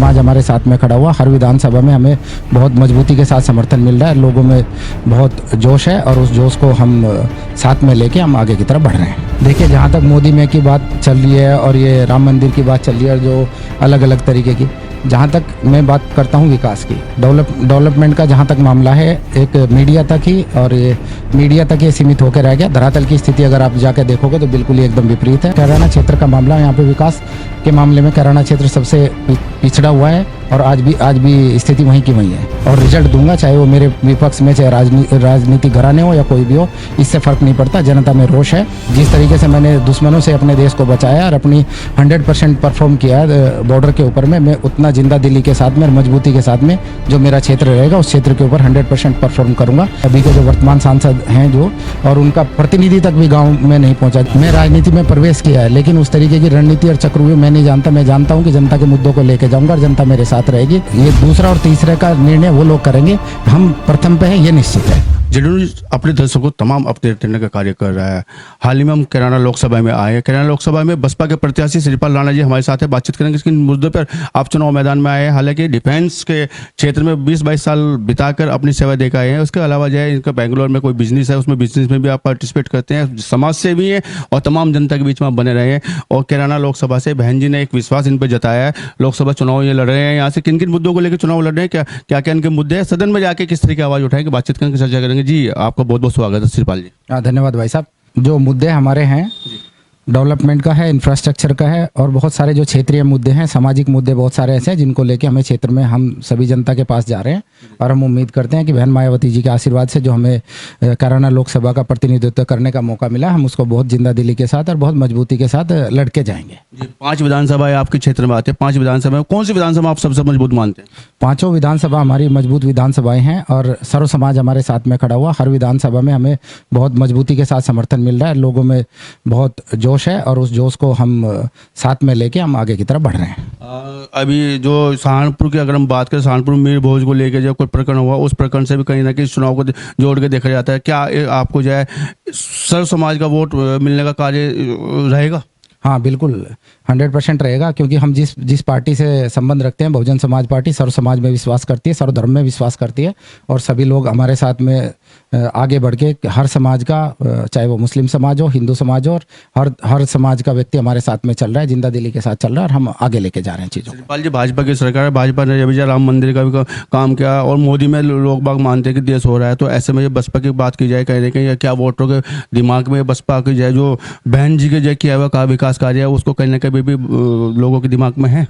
समाज हमारे साथ में खड़ा हुआ। हर विधानसभा में हमें बहुत मजबूती के साथ समर्थन मिल रहा है, लोगों में बहुत जोश है और उस जोश को हम साथ में लेके हम आगे की तरफ बढ़ रहे हैं। देखिए, जहाँ तक मोदी में की बात चल रही है और ये राम मंदिर की बात चल रही है, जो अलग अलग तरीके की, जहाँ तक मैं बात करता हूँ विकास की, डेवलपमेंट का जहाँ तक मामला है, एक मीडिया तक ही और ये मीडिया तक ही सीमित होकर रह गया। धरातल की स्थिति अगर आप जाकर देखोगे तो बिल्कुल ही एकदम विपरीत है। कैराना क्षेत्र का मामला, यहाँ पे विकास के मामले में कैराना क्षेत्र सबसे पिछड़ा हुआ है और आज भी स्थिति वहीं की वहीं है। और रिजल्ट दूंगा, चाहे वो मेरे विपक्ष में, चाहे राजनीतिक घराने हो या कोई भी हो, इससे फर्क नहीं पड़ता। जनता में रोष है। जिस तरीके से मैंने दुश्मनों से अपने देश को बचाया और अपनी 100% परफॉर्म किया है बॉर्डर के ऊपर में, मैं उतना जिंदा दिली के साथ में और मजबूती के साथ में जो मेरा क्षेत्र रहेगा उस क्षेत्र के ऊपर 100% परफॉर्म करूंगा। अभी के जो वर्तमान सांसद हैं जो, और उनका प्रतिनिधि तक भी गाँव में नहीं पहुंचा। मैं राजनीति में प्रवेश किया है, लेकिन उस तरीके की रणनीति और चक्रव्यूह मैं नहीं जानता। मैं जानता हूँ कि जनता के मुद्दों को लेकर जाऊंगा और जनता मेरे साथ रहेगी। ये दूसरा और तीसरे का निर्णय वो लोग करेंगे, हम प्रथम पे हैं, ये निश्चित है। जेडीयू अपने दर्शकों को तमाम अपडेट देने का कार्य कर रहा है। हाल ही में हम कैराना लोकसभा में आए हैं। कैराना लोकसभा में बसपा के प्रत्याशी श्रीपाल राणा जी हमारे साथ है, बातचीत करेंगे किस मुद्दे पर आप चुनाव मैदान में आए हैं। हालांकि डिफेंस के क्षेत्र में 20-22 साल बिताकर अपनी सेवा देकर आए हैं। उसके अलावा जो है, इनका बेंगलोर में कोई बिजनेस है, उसमें बिजनेस में भी आप पार्टिसिपेट करते हैं, समाज सेवी हैं और तमाम जनता के बीच में आप बने रहे हैं। और कैराना लोकसभा से बहन जी ने एक विश्वास इन पर जताया है। लोकसभा चुनाव ये लड़ रहे हैं, यहाँ से किन किन मुद्दों को लेकर चुनाव लड़ रहे हैं, क्या क्या इनके मुद्दे हैं, सदन में जाके किस तरह की आवाज उठाएंगे, बातचीत करके चर्चा करेंगे। जी, आपका बहुत बहुत स्वागत है श्रीपाल जी। धन्यवाद भाई साहब। जो मुद्दे हमारे हैं, डेवलपमेंट का है, इंफ्रास्ट्रक्चर का है और बहुत सारे जो क्षेत्रीय मुद्दे हैं, सामाजिक मुद्दे बहुत सारे ऐसे हैं जिनको लेके हमें क्षेत्र में हम सभी जनता के पास जा रहे हैं। और हम उम्मीद करते हैं कि बहन मायावती जी के आशीर्वाद से जो हमें कैराना लोकसभा का प्रतिनिधित्व करने का मौका मिला, हम उसको बहुत जिंदा दिली के साथ और बहुत मजबूती के साथ लड़के जाएंगे। जी, 5 विधानसभाएं आपके क्षेत्र में आते हैं। 5 विधानसभा, कौन सी विधानसभा आप सबसे मजबूत मानते हैं? 5 विधानसभा हमारी मजबूत विधानसभाएं हैं और सर्व समाज हमारे साथ में खड़ा हुआ। हर विधानसभा में हमें बहुत मजबूती के साथ समर्थन मिल रहा है, लोगों में बहुत जोश है और उस जोश को हम साथ में लेके हम आगे की तरफ बढ़ रहे हैं। अभी जो सहारनपुर की अगर हम बात करें, सहारनपुर मीर भोज को लेकर जो कोई प्रकरण हुआ, उस प्रकरण से भी कहीं ना कहीं चुनाव को जोड़ के देखा जाता है। क्या आपको जो है सर्व समाज का वोट मिलने का कार्य रहेगा? हाँ, बिल्कुल 100% रहेगा, क्योंकि हम जिस पार्टी से संबंध रखते हैं, बहुजन समाज पार्टी सर्व समाज में विश्वास करती है, सर्व धर्म में विश्वास करती है और सभी लोग हमारे साथ में आगे बढ़ के हर समाज का, चाहे वो मुस्लिम समाज हो, हिंदू समाज हो, और हर समाज का व्यक्ति हमारे साथ में चल रहा है, जिंदा दिली के साथ चल रहा है और हम आगे लेके जा रहे हैं चीज़ों। श्रीपाल जी, भाजपा की सरकार है, भाजपा ने अभी राम मंदिर का भी काम किया और मोदी में लोग बाग मानते हैं कि देश हो रहा है, तो ऐसे में बसपा की बात की जाए, कहीं ना कहीं क्या वोटरों के दिमाग में बसपा की जाए जो बहन जी के जो किया हुआ का विकास कार्य है, उसको कहीं ना कहीं भी लोगों के दिमाग में है?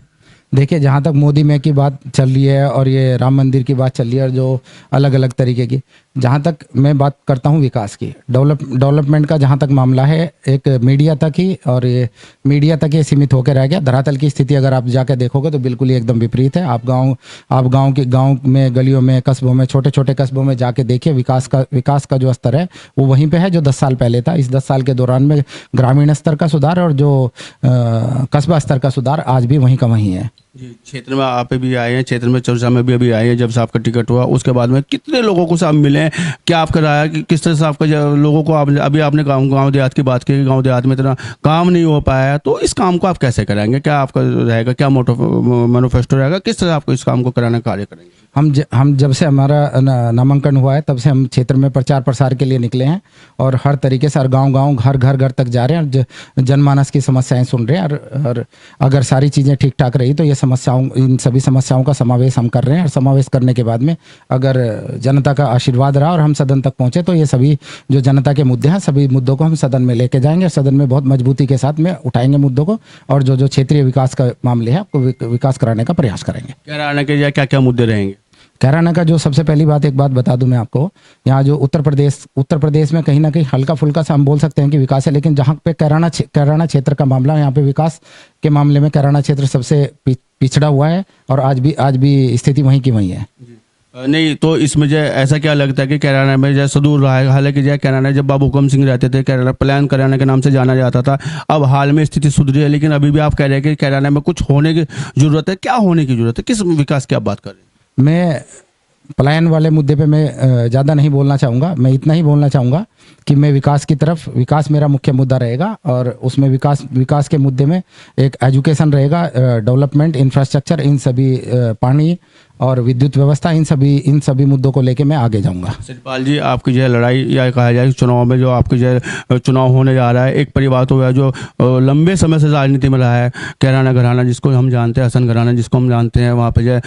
देखिए, जहाँ तक मोदी में की बात चल रही है और ये राम मंदिर की बात चल रही है और जो अलग अलग तरीके की, जहाँ तक मैं बात करता हूँ विकास की, डेवलपमेंट का जहाँ तक मामला है, एक मीडिया तक ही और ये मीडिया तक ही सीमित होकर रह गया। धरातल की स्थिति अगर आप जाकर देखोगे तो बिल्कुल ही एकदम विपरीत है। आप गांव में, गलियों में, कस्बों में, छोटे छोटे कस्बों में जाके देखिए, विकास का जो स्तर है वो वहीं पे है जो 10 साल पहले था। इस 10 साल के दौरान में ग्रामीण स्तर का सुधार और जो कस्बा स्तर का सुधार आज भी वहीं का वहीं है। जी, क्षेत्र में आप भी आए हैं, क्षेत्र में चर्चा में भी अभी आए हैं। जब से आपका टिकट हुआ उसके बाद में कितने लोगों को आप मिले, क्या आपका रहा है कि किस तरह से आपका लोगों को अभी आपने गांव देहात की बात की, गांव देहात में इतना काम नहीं हो पाया है, तो इस काम को आप कैसे कराएंगे? क्या आपका रहेगा, क्या मैनिफेस्टो रहेगा, किस तरह आपको इस काम को कराने का कार्य करेंगे? हम जब से हमारा नामांकन हुआ है तब से हम क्षेत्र में प्रचार प्रसार के लिए निकले हैं और हर तरीके से हर गांव घर तक जा रहे हैं और जनमानस की समस्याएं सुन रहे हैं। और अगर सारी चीज़ें ठीक ठाक रही तो इन सभी समस्याओं का समावेश हम कर रहे हैं और समावेश करने के बाद में अगर जनता का आशीर्वाद रहा और हम सदन तक पहुंचे तो ये सभी जो जनता के मुद्दे हैं, सभी मुद्दों को हम सदन में लेके जाएंगे और सदन में बहुत मजबूती के साथ में उठाएंगे मुद्दों को और जो क्षेत्रीय विकास का मामले है आपको विकास कराने का प्रयास करेंगे। क्या क्या मुद्दे रहेंगे कैराना का? जो सबसे पहली बात, एक बात बता दूं मैं आपको, यहाँ जो उत्तर प्रदेश में कहीं ना कहीं हल्का फुल्का सा हम बोल सकते हैं कि विकास है, लेकिन जहाँ पे कैराना क्षेत्र का मामला है, यहाँ पे विकास के मामले में कैराना क्षेत्र सबसे पिछड़ा हुआ है और आज भी स्थिति वहीं की वहीं है। नहीं तो इसमें जो ऐसा क्या लगता है कि कैराना में जो सुदूर रहा है, हालांकि जो कैराना जब बाबू हुकम सिंह रहते थे, कैराना प्लान कैराना के नाम से जाना जाता था, अब हाल में स्थिति सुधरी है, लेकिन अभी भी आप कह रहे हैं कि कैराना में कुछ होने की जरूरत है। क्या होने की जरूरत है, किस विकास की आप बात कर रहे हैं? मैं पलायन वाले मुद्दे पे मैं ज़्यादा नहीं बोलना चाहूँगा। मैं इतना ही बोलना चाहूँगा कि मैं विकास मेरा मुख्य मुद्दा रहेगा और उसमें विकास के मुद्दे में एक एजुकेशन रहेगा, डेवलपमेंट, इंफ्रास्ट्रक्चर, इन सभी पानी और विद्युत व्यवस्था, इन सभी मुद्दों को लेके मैं आगे जाऊंगा। सतपाल जी, आपकी जो है लड़ाई या कहा जाए चुनाव में जो आपकी जो है चुनाव होने जा रहा है, एक परिवार तो है जो लंबे समय से राजनीति में रहा है, कैराना घराना जिसको हम जानते हैं, हसन घराना जिसको हम जानते हैं, वहाँ पे जो है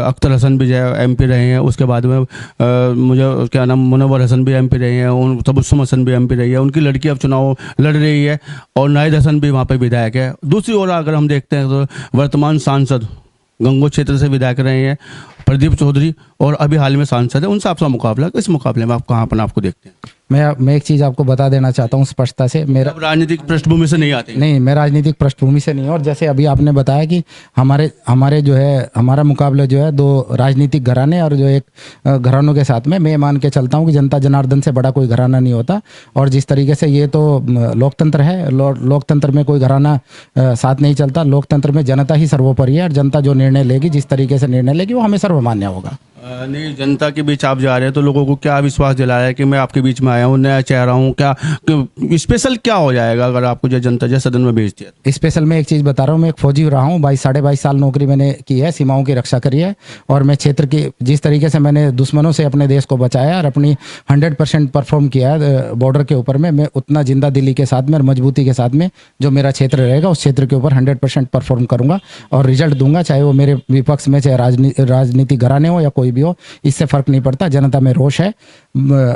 अख्तर हसन भी जो है एमपी रहे हैं, उसके बाद में मुझे क्या नाम मुनव्वर हसन भी एमपी रहे हैं, तबस्सुम हसन भी एमपी रही है, उनकी लड़की अब चुनाव लड़ रही है और नाहिद हसन भी वहाँ पे विधायक है। दूसरी ओर अगर हम देखते हैं तो वर्तमान सांसद गंगोह क्षेत्र से विधायक रहे हैं प्रदीप चौधरी और अभी हाल में सांसद है, उनसे आपका मुकाबला, इस मुकाबले में आप कहाँ पर आपको देखते हैं? मैं एक चीज़ आपको बता देना चाहता हूँ स्पष्टता से, मेरा राजनीतिक पृष्ठभूमि से नहीं आते? नहीं, मैं राजनीतिक पृष्ठभूमि से नहीं हूँ। और जैसे अभी आपने बताया कि हमारे जो है हमारा मुकाबला जो है दो राजनीतिक घराने और जो एक घरानों के साथ में, मैं मान के चलता हूँ कि जनता जनार्दन से बड़ा कोई घराना नहीं होता। और जिस तरीके से ये तो लोकतंत्र है, लोकतंत्र में कोई घराना साथ नहीं चलता। लोकतंत्र में जनता ही सर्वोपरि है और जनता जो निर्णय लेगी, जिस तरीके से निर्णय लेगी, वो हमें सर्वमान्य होगा। नहीं, जनता के बीच आप जा रहे हैं तो लोगों को क्या विश्वास दिला रहा है कि मैं आपके बीच में आया हूँ, नया चेहरा हूँ, क्या स्पेशल क्या हो जाएगा अगर आपको जो जनता जो सदन में भेज दिया? स्पेशल मैं एक चीज़ बता रहा हूँ, मैं एक फौजी रहा हूँ, 22-22.5 साल नौकरी मैंने की है, सीमाओं की रक्षा करी है। और मैं क्षेत्र की जिस तरीके से मैंने दुश्मनों से अपने देश को बचाया और अपनी 100% परफॉर्म किया है बॉर्डर के ऊपर में, मैं उतना जिंदा दिली के साथ में और मजबूती के साथ में जो मेरा क्षेत्र रहेगा उस क्षेत्र के ऊपर 100% परफॉर्म करूंगा और रिजल्ट दूंगा, चाहे वो मेरे विपक्ष में, चाहे राजनीतिक घराने हो या कोई भी हो, इससे फर्क नहीं पड़ता। जनता में रोष है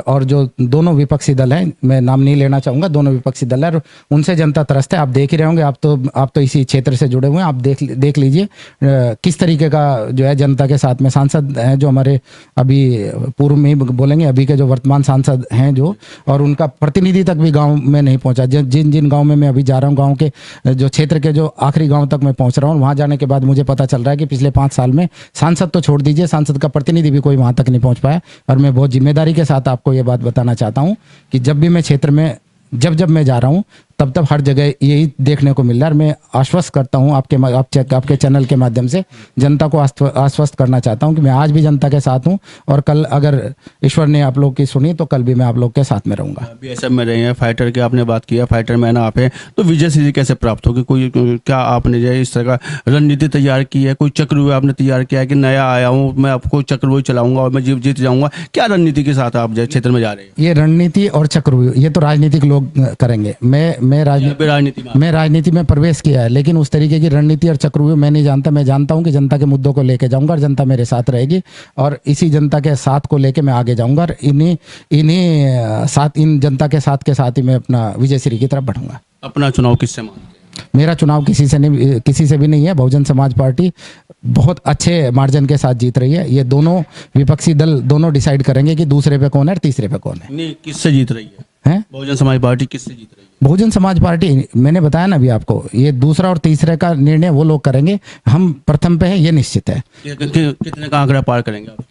और जो दोनों विपक्षी दल हैं, मैं नाम नहीं लेना चाहूंगा, दोनों विपक्षी दल है, उनसे जनता त्रस्त है। आप देख ही रहे होंगे, आप तो इसी क्षेत्र से जुड़े हुए हैं, आप देख लीजिए किस तरीके का जो है जनता के साथ में सांसद हैं, जो हमारे अभी पूर्व में ही बोलेंगे, अभी के जो वर्तमान सांसद हैं जो, और उनका प्रतिनिधि तक भी गाँव में नहीं पहुंचा। जिन गाँव में मैं अभी जा रहा हूँ, गाँव के जो क्षेत्र के जो आखिरी गाँव तक मैं पहुंच रहा हूँ, वहाँ जाने के बाद मुझे पता चल रहा है कि पिछले 5 साल में सांसद तो छोड़ दीजिए, सांसद का प्रतिनिधि भी कोई वहां तक नहीं पहुंच पाया। और मैं बहुत जिम्मेदारी के साथ आपको ये बात बताना चाहता हूं कि जब भी मैं क्षेत्र में जब मैं जा रहा हूं, तब हर जगह यही देखने को मिल रहा है। मैं आश्वस्त करता हूं आपके चैनल के माध्यम से जनता को आश्वस्त करना चाहता हूं कि मैं आज भी जनता के साथ हूं और कल अगर ईश्वर ने आप लोग की सुनी तो कल भी मैं आप लोग के साथ में रहूंगा। बीएसएफ में रहे हैं, फाइटर की आपने बात किया, फाइटर मैन आप हैं, तो विजय सीधी कैसे प्राप्त होगी? कोई क्या आपने जो इस तरह का रणनीति तैयार की है? कोई चक्रव्यूह आपने तैयार किया है कि नया आया हूँ मैं आपको चक्रव्यूह चलाऊंगा और मैं जीत जाऊंगा? क्या रणनीति के साथ आप जो क्षेत्र में जा रहे हैं? ये रणनीति और चक्रव्यूह ये तो राजनीतिक लोग करेंगे। मैं राजनीति में प्रवेश किया है, लेकिन उस तरीके की रणनीति और चक्रव्यूह मैं नहीं जानता। मैं जानता हूं कि जनता के मुद्दों को लेके जाऊंगा और जनता मेरे साथ रहेगी और इसी जनता के साथ को लेके मैं आगे जाऊंगा और इन जनता के साथ ही मैं अपना विजय श्री की तरफ बढ़ूंगा। अपना चुनाव किससे मानते हैं? मेरा चुनाव किसी से भी नहीं है। बहुजन समाज पार्टी बहुत अच्छे मार्जिन के साथ जीत रही है। ये दोनों विपक्षी दल दोनों डिसाइड करेंगे कि दूसरे पे कौन है और तीसरे पे कौन है। नहीं, किससे जीत रही है? बहुजन समाज पार्टी किससे जीत रही है? बहुजन समाज पार्टी, मैंने बताया ना अभी आपको, ये दूसरा और तीसरे का निर्णय वो लोग करेंगे, हम प्रथम पे हैं, ये निश्चित है। कितने का आंकड़ा पार करेंगे आप?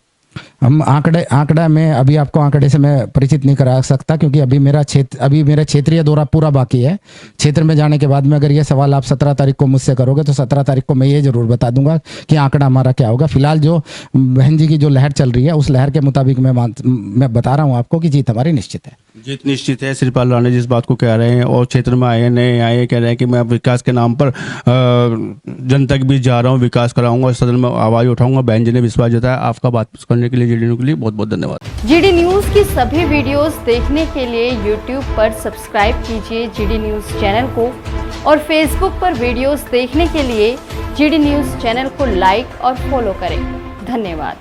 हम आंकड़ा में अभी आपको आंकड़े से मैं परिचित नहीं करा सकता, क्योंकि अभी मेरा क्षेत्रीय दौरा पूरा बाकी है। क्षेत्र में जाने के बाद में अगर ये सवाल आप 17 तारीख को मुझसे करोगे तो 17 तारीख को मैं ये जरूर बता दूंगा कि आंकड़ा हमारा क्या होगा। फिलहाल जो बहन जी की जो लहर चल रही है उस लहर के मुताबिक मैं बता रहा हूँ आपको कि जीत हमारी निश्चित है। जीत निश्चित है। श्रीपाल राणा जिस बात को कह रहे हैं और क्षेत्र में आए नए आए कह रहे हैं कि मैं विकास के नाम पर जनता के बीच जा रहा हूँ, विकास कराऊंगा, सदन में आवाज उठाऊंगा। बहन जी ने विश्वास जताया। आपका बात करने के लिए जीडी न्यूज़ के लिए बहुत बहुत धन्यवाद। जीडी न्यूज़ की सभी वीडियोस देखने के लिए यूट्यूब पर सब्सक्राइब कीजिए जीडी न्यूज़ चैनल को और फेसबुक पर वीडियोस देखने के लिए जीडी न्यूज़ चैनल को लाइक और फॉलो करें। धन्यवाद।